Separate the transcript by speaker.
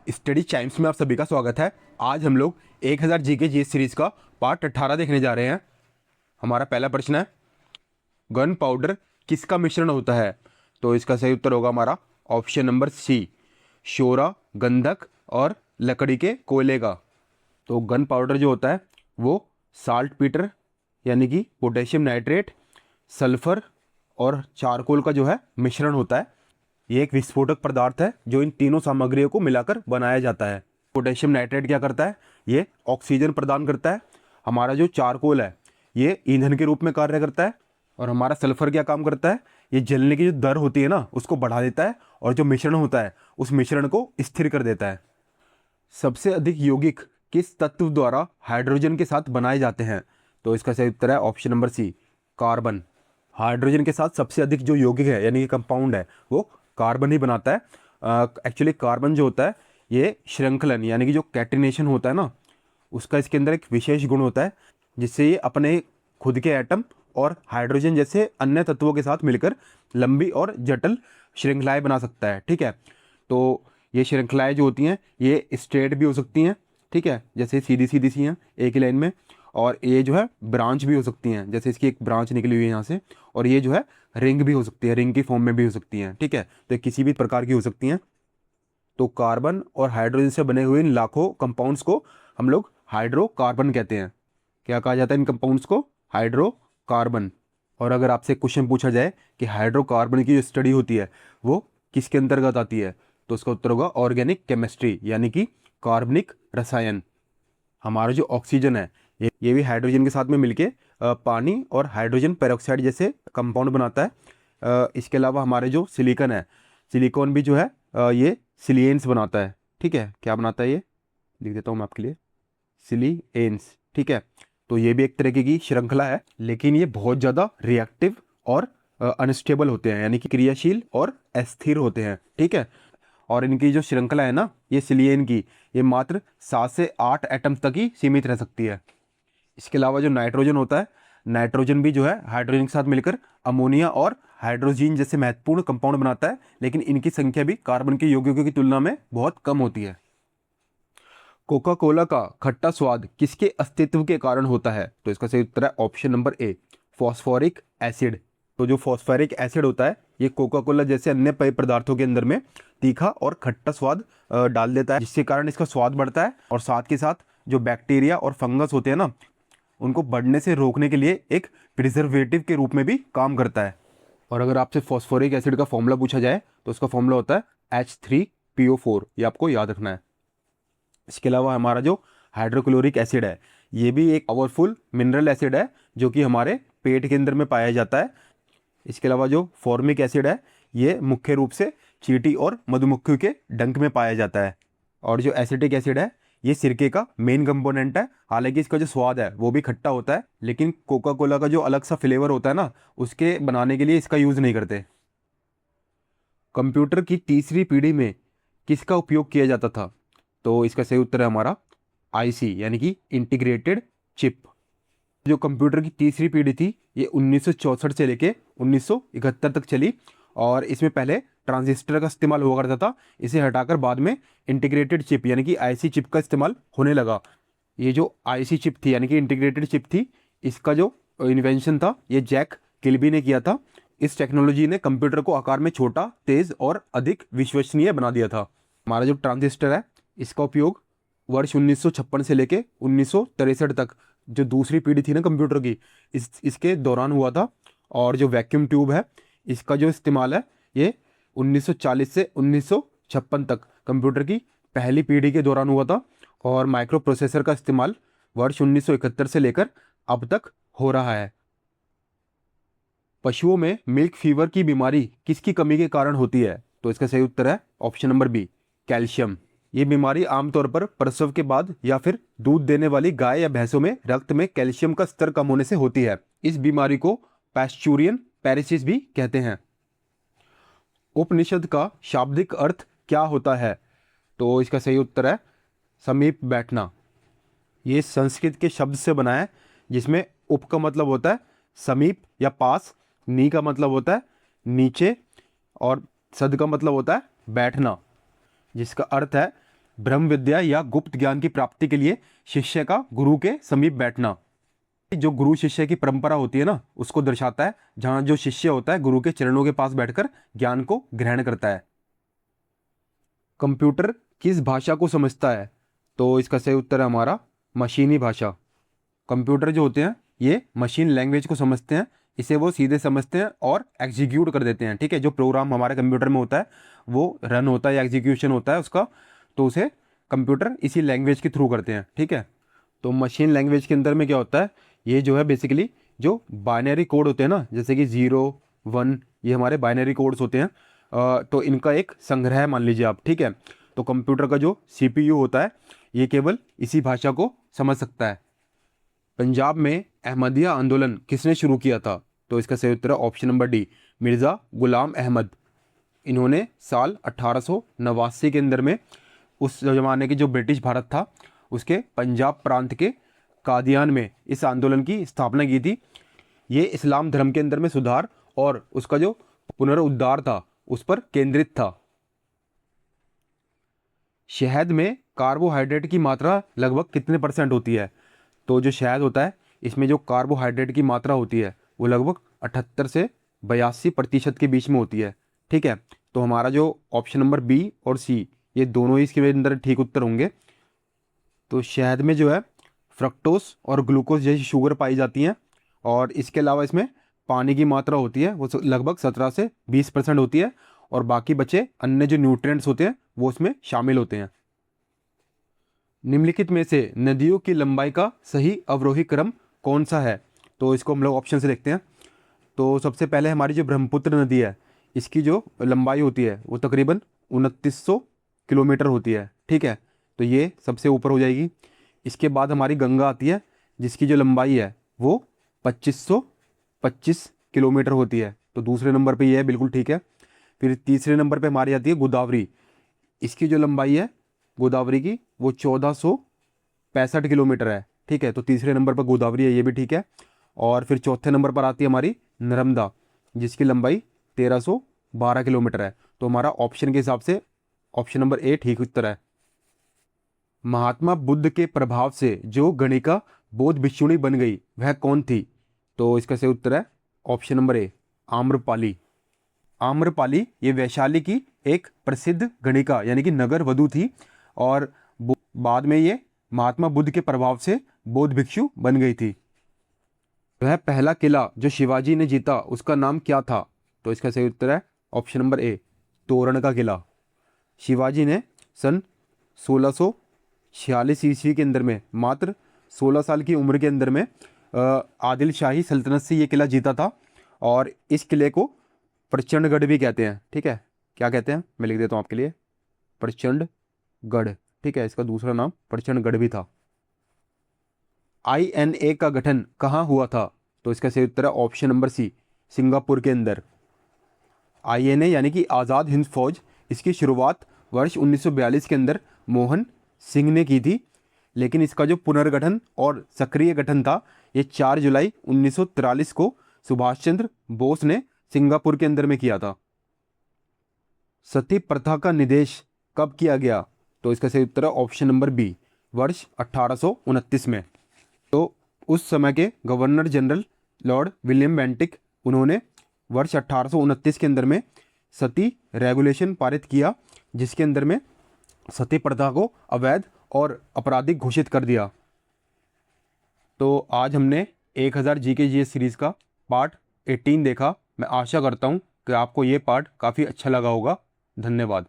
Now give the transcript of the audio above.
Speaker 1: Study Chimes में आप सभी का स्वागत है। आज हम लोग 1000 जीके जीएस सीरीज का पार्ट 18 देखने जा रहे हैं। हमारा पहला प्रश्न है, गन पाउडर किसका मिश्रण होता है? तो इसका सही उत्तर होगा हमारा ऑप्शन नंबर सी, शोरा, गंधक और लकड़ी के कोयले का। तो गन पाउडर जो होता है वो साल्ट पीटर यानी कि पोटेशियम नाइट्रेट, सल्फर और चारकोल का जो है मिश्रण होता है। ये एक विस्फोटक पदार्थ है जो इन तीनों सामग्रियों को मिलाकर बनाया जाता है। पोटेशियम नाइट्रेट क्या करता है? ये ऑक्सीजन प्रदान करता है। हमारा जो चारकोल है ये ईंधन के रूप में कार्य करता है। और हमारा सल्फर क्या काम करता है? ये जलने की जो दर होती है ना उसको बढ़ा देता है और जो मिश्रण होता है उस मिश्रण को स्थिर कर देता है। सबसे अधिक यौगिक किस तत्व द्वारा हाइड्रोजन के साथ बनाए जाते हैं? तो इसका सही उत्तर है option number C, carbon. Hydrogen के साथ सबसे अधिक जो यौगिक है यानी कि कंपाउंड है वो कार्बन ही बनाता है। एक्चुअली कार्बन जो होता है ये श्रृंखलन यानी कि जो कैटिनेशन होता है ना उसका इसके अंदर एक विशेष गुण होता है जिससे ये अपने खुद के एटम और हाइड्रोजन जैसे अन्य तत्वों के साथ मिलकर लंबी और जटिल श्रृंखलाएं बना सकता है। ठीक है, तो ये श्रृंखलाएं जो होती हैं ये स्ट्रेट भी हो सकती हैं, ठीक है, जैसे सीधी सीधी सी हैं एक ही लाइन में, और ये जो है ब्रांच भी हो सकती हैं, जैसे इसकी एक ब्रांच निकली हुई है यहाँ से, और ये जो है रिंग भी हो सकती है, रिंग की फॉर्म में भी हो सकती हैं। ठीक है, तो ये किसी भी प्रकार की हो सकती हैं। तो कार्बन और हाइड्रोजन से बने हुए इन लाखों कंपाउंड्स को हम लोग हाइड्रोकार्बन कहते हैं। क्या कहा जाता है इन कंपाउंड्स को? हाइड्रोकार्बन। और अगर आपसे क्वेश्चन पूछा जाए कि हाइड्रोकार्बन की जो स्टडी होती है वो किसके अंतर्गत आती है, तो उसका उत्तर होगा ऑर्गेनिक केमिस्ट्री यानी कि कार्बनिक रसायन। हमारा जो ऑक्सीजन है ये भी हाइड्रोजन के साथ में मिलके पानी और हाइड्रोजन पेरोक्साइड जैसे कंपाउंड बनाता है। इसके अलावा हमारे जो सिलिकॉन है, सिलिकॉन भी जो है ये सिलियंस बनाता है। ठीक है, क्या बनाता है ये लिख देता हूँ मैं आपके लिए, सिलियंस। ठीक है, तो ये भी एक तरीके की श्रृंखला है लेकिन ये बहुत ज़्यादा रिएक्टिव और अनस्टेबल होते हैं यानी कि क्रियाशील और अस्थिर होते हैं। ठीक है, और इनकी जो श्रृंखला है ना ये सिलियन की, ये मात्र 7 से 8 एटम तक ही सीमित रह सकती है। इसके अलावा जो नाइट्रोजन होता है, नाइट्रोजन भी जो है हाइड्रोजन के साथ मिलकर अमोनिया और हाइड्रोजीन जैसे महत्वपूर्ण कंपाउंड बनाता है, लेकिन इनकी संख्या भी कार्बन के यौगिकों की तुलना में बहुत कम होती है। कोका कोला का खट्टा स्वाद किसके अस्तित्व के कारण होता है? तो इसका सही उत्तर है option number A, phosphoric acid. तो जो फॉस्फोरिक एसिड होता है ये कोका कोला जैसे अन्य पेय पदार्थों के अंदर में तीखा और खट्टा स्वाद डाल देता है, जिसके कारण इसका स्वाद बढ़ता है और साथ के साथ जो बैक्टीरिया और फंगस होते हैं ना उनको बढ़ने से रोकने के लिए एक प्रिजर्वेटिव के रूप में भी काम करता है। और अगर आपसे फॉस्फोरिक एसिड का फॉर्मूला पूछा जाए तो उसका फॉर्मूला होता है H3PO4, ये आपको याद रखना है। इसके अलावा हमारा जो हाइड्रोक्लोरिक एसिड है ये भी एक पावरफुल मिनरल एसिड है जो कि हमारे पेट के अंदर में पाया जाता है। इसके अलावा जो फॉर्मिक एसिड है ये मुख्य रूप से चींटी और मधुमक्खी के डंक में पाया जाता है। और जो एसिटिक एसिड है ये सिरके का मेन कंपोनेंट है। हालांकि इसका जो स्वाद है वो भी खट्टा होता है, लेकिन कोका कोला का जो अलग सा फ्लेवर होता है ना उसके बनाने के लिए इसका यूज़ नहीं करते। कंप्यूटर की तीसरी पीढ़ी में किसका उपयोग किया जाता था? तो इसका सही उत्तर है हमारा आईसी यानी कि इंटीग्रेटेड चिप। जो कंप्यूटर की तीसरी पीढ़ी थी ये 1964 से लेके 1971 तक चली, और इसमें पहले ट्रांजिस्टर का इस्तेमाल हुआ करता था, इसे हटाकर बाद में इंटीग्रेटेड चिप यानी कि आईसी चिप का इस्तेमाल होने लगा। ये जो आईसी चिप थी यानी कि इंटीग्रेटेड चिप थी, इसका जो इन्वेंशन था ये जैक किल्बी ने किया था। इस टेक्नोलॉजी ने कंप्यूटर को आकार में छोटा, तेज़ और अधिक विश्वसनीय बना दिया था। हमारा जो ट्रांजिस्टर है इसका उपयोग वर्ष 1956 से लेके 1963 तक जो दूसरी पीढ़ी थी ना कंप्यूटर की इसके दौरान हुआ था। और जो वैक्यूम ट्यूब है इसका जो इस्तेमाल है ये 1940 से 1956 तक कंप्यूटर की पहली पीढ़ी के दौरान हुआ था। और माइक्रो प्रोसेसर का इस्तेमाल वर्ष 1971 से लेकर अब तक हो रहा है। पशुओं में मिल्क फीवर की बीमारी किसकी कमी के कारण होती है? तो इसका सही उत्तर है ऑप्शन नंबर बी, कैल्शियम। ये बीमारी आमतौर पर प्रसव के बाद या फिर दूध देने वाली गाय या भैंसों में रक्त में कैल्शियम का स्तर कम होने से होती है। इस बीमारी को पैस्चुरियन पैरासिस भी कहते हैं। उपनिषद का शाब्दिक अर्थ क्या होता है? तो इसका सही उत्तर है समीप बैठना। ये संस्कृत के शब्द से बना है जिसमें उप का मतलब होता है समीप या पास, नी का मतलब होता है नीचे, और सद का मतलब होता है बैठना, जिसका अर्थ है ब्रह्म विद्या या गुप्त ज्ञान की प्राप्ति के लिए शिष्य का गुरु के समीप बैठना। जो गुरु शिष्य की परंपरा होती है ना, उसको दर्शाता है, जहां जो शिष्य होता है गुरु के चरणों के पास बैठकर ज्ञान को ग्रहण करता है। कंप्यूटर किस भाषा को समझता है? तो इसका सही उत्तर है हमारा मशीनी भाषा। कंप्यूटर जो होते हैं ये मशीन लैंग्वेज को समझते हैं, इसे वो सीधे समझते हैं और एग्जीक्यूट कर देते हैं। ठीक है, जो प्रोग्राम हमारे कंप्यूटर में होता है वो रन होता है, एग्जीक्यूशन होता है उसका, तो उसे कंप्यूटर इसी लैंग्वेज के थ्रू करते हैं। ठीक है, तो मशीन लैंग्वेज के अंदर में क्या होता है, ये जो है बेसिकली जो बाइनरी कोड होते हैं ना, जैसे कि 0 1, ये हमारे बाइनरी कोड्स होते हैं, तो इनका एक संग्रह मान लीजिए आप। ठीक है, तो कंप्यूटर का जो CPU होता है ये केवल इसी भाषा को समझ सकता है। पंजाब में अहमदिया आंदोलन किसने शुरू किया था? तो इसका सही उत्तर है option number D, Mirza Ghulam Ahmad. इन्होंने साल 1889 के अंदर में, उस ज़माने के जो ब्रिटिश भारत था उसके पंजाब प्रांत के कादियान में इस आंदोलन की स्थापना की थी। ये इस्लाम धर्म के अंदर में सुधार और उसका जो पुनरुद्धार था उस पर केंद्रित था। शहद में कार्बोहाइड्रेट की मात्रा लगभग कितने % होती है? तो जो शहद होता है इसमें जो कार्बोहाइड्रेट की मात्रा होती है वो लगभग 78 से 82% के बीच में होती है। ठीक है, तो हमारा जो ऑप्शन नंबर बी और सी ये दोनों ही इसके अंदर ठीक उत्तर होंगे। तो शहद में जो है फ्रक्टोस और ग्लूकोज जैसी शुगर पाई जाती हैं, और इसके अलावा इसमें पानी की मात्रा होती है वो लगभग 17 से 20% होती है, और बाकी बचे अन्य जो न्यूट्रिएंट्स होते हैं वो उसमें शामिल होते हैं। निम्नलिखित में से नदियों की लंबाई का सही अवरोही क्रम कौन सा है? तो इसको हम लोग ऑप्शन से देखते हैं। तो सबसे पहले हमारी जो ब्रह्मपुत्र नदी है इसकी जो लंबाई होती है वो तकरीबन 2900 किलोमीटर होती है। ठीक है, तो ये सबसे ऊपर हो जाएगी। इसके बाद हमारी गंगा आती है जिसकी जो लंबाई है वो 2525 किलोमीटर होती है, तो दूसरे नंबर पे ये है, बिल्कुल ठीक है। फिर तीसरे नंबर पे हमारी आती है गोदावरी। इसकी जो लंबाई है गोदावरी की वो 1465 किलोमीटर है। ठीक है, तो तीसरे नंबर पर गोदावरी है, ये भी ठीक है। और फिर चौथे नंबर पर आती है हमारी नर्मदा जिसकी लंबाई 1312 किलोमीटर है। तो हमारा ऑप्शन के हिसाब से ऑप्शन नंबर ए ठीक उत्तर है। महात्मा बुद्ध के प्रभाव से जो गणिका बौद्ध भिक्षुणी बन गई वह कौन थी? तो इसका सही उत्तर है option number A, Amrapali. Amrapali ये वैशाली की एक प्रसिद्ध गणिका यानी कि नगर वधू थी, और बाद में ये महात्मा बुद्ध के प्रभाव से बौद्ध भिक्षु बन गई थी। वह पहला किला जो शिवाजी ने जीता उसका नाम क्या था? तो इसका सही उत्तर है ऑप्शन नंबर ए, तोरण का किला। शिवाजी ने सन 1646 ईस्वी के अंदर में मात्र 16 साल की उम्र के अंदर में आदिल शाही सल्तनत से ये किला जीता था, और इस किले को प्रचंडगढ़ भी कहते हैं। ठीक है, क्या कहते हैं मैं लिख देता हूँ आपके लिए, प्रचंडगढ़। ठीक है, इसका दूसरा नाम प्रचंडगढ़ भी था। INA का गठन कहाँ हुआ था? तो इसका सही उत्तर है ऑप्शन नंबर सी, सिंगापुर के अंदर। INA यानी कि आज़ाद हिंद फौज, इसकी शुरुआत वर्ष 1942 के अंदर मोहन सिंह ने की थी, लेकिन इसका जो पुनर्गठन और सक्रिय गठन था ये 4 जुलाई 1943 को सुभाष चंद्र बोस ने सिंगापुर के अंदर में किया था। सती प्रथा का निदेश कब किया गया? तो इसका सही उत्तर है ऑप्शन नंबर बी, वर्ष 1829 में। तो उस समय के governor general Lord William Bentinck, उन्होंने वर्ष 1829 के अंदर में सती रेगुलेशन पारित किया, जिसके अंदर में सती प्रथा को अवैध और आपराधिक घोषित कर दिया। तो आज हमने 1000 GK सीरीज़ का पार्ट 18 देखा। मैं आशा करता हूँ कि आपको ये पार्ट काफ़ी अच्छा लगा होगा। धन्यवाद।